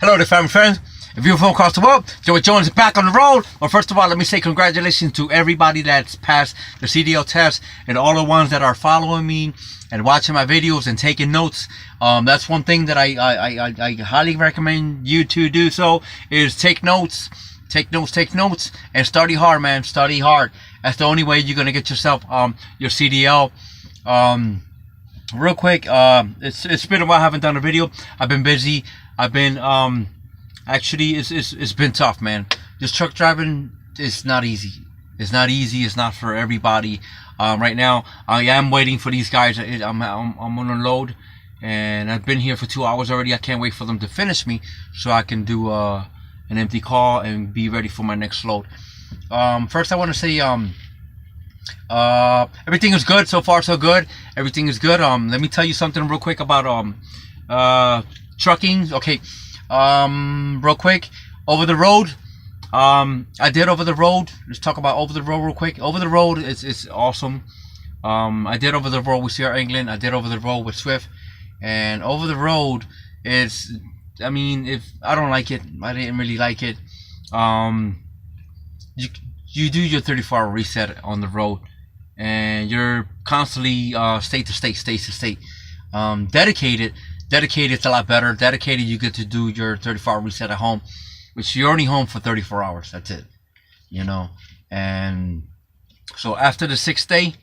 Hello there, family friends. If you're from across the world, Joey Jones is back on the road. Well, first of all, let me say congratulations to everybody that's passed the CDL test and all the ones that are following me and watching my videos and taking notes. That's one thing that I highly recommend you to do. So is take notes, and study hard, man. Study hard. That's the only way you're gonna get yourself your CDL. Real quick, it's been a while I haven't done a video. I've been busy. I've been actually it's been tough, man. This truck driving is not easy. It's not easy. It's not for everybody. Right now I am waiting for these guys. I'm on a load, and I've been here for 2 hours already. I can't wait for them to finish me so I can do an empty call and be ready for my next load. First I want to say everything is good so far. So good. Everything is good. Let me tell you something real quick about trucking. Okay, real quick, over the road. I did over the road. Let's talk about over the road real quick. Over the road it's awesome. I did over the road with Sierra England. I did over the road with Swift, and over the road is, I mean, if I don't like it, I didn't really like it. You do your 34-hour reset on the road, and you're constantly state to state. Dedicated's a lot better. Dedicated, you get to do your 34-hour reset at home, which you're only home for 34 hours. That's it, you know. And so after the sixth day,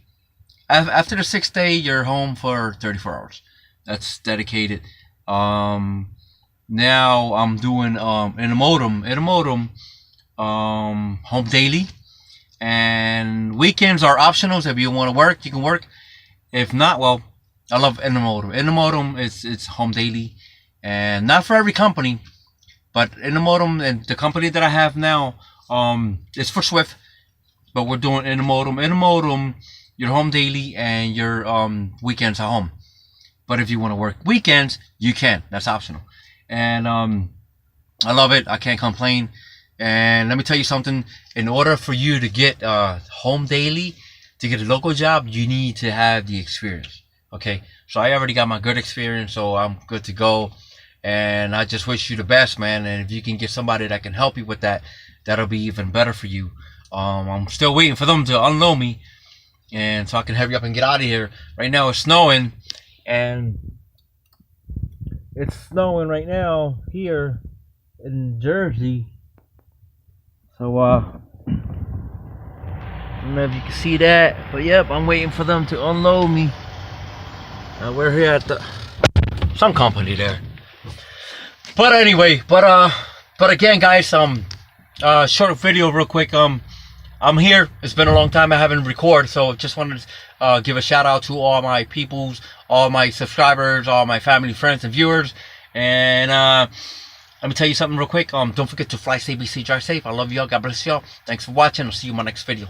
you're home for 34 hours. That's dedicated. Now I'm doing intermodal, home daily, and weekends are optionals. If you want to work, you can work. If not, well, I love intermodal. Intermodal it's home daily, and not for every company, but intermodal, and the company that I have now, it's for Swift, but we're doing intermodal. Intermodal, your home daily and your weekends at home. But if you want to work weekends, you can. That's optional, and I love it. I can't complain. And let me tell you something. In order for you to get home daily, to get a local job, you need to have the experience. Okay, so I already got my good experience, so I'm good to go. And I just wish you the best, man. And if you can get somebody that can help you with that, that'll be even better for you. I'm still waiting for them to unload me, and so I can hurry up and get out of here. Right now it's snowing, and it's snowing right now here in Jersey. So I don't know if you can see that, but yep, I'm waiting for them to unload me. We're here at some company there. But anyway, but again, guys, short video real quick. I'm here. It's been a long time I haven't recorded, so just wanted to give a shout out to all my peoples, all my subscribers, all my family, friends, and viewers. And let me tell you something real quick. Don't forget to fly safe, be safe, drive safe. I love y'all. God bless y'all. Thanks for watching. I'll see you in my next video.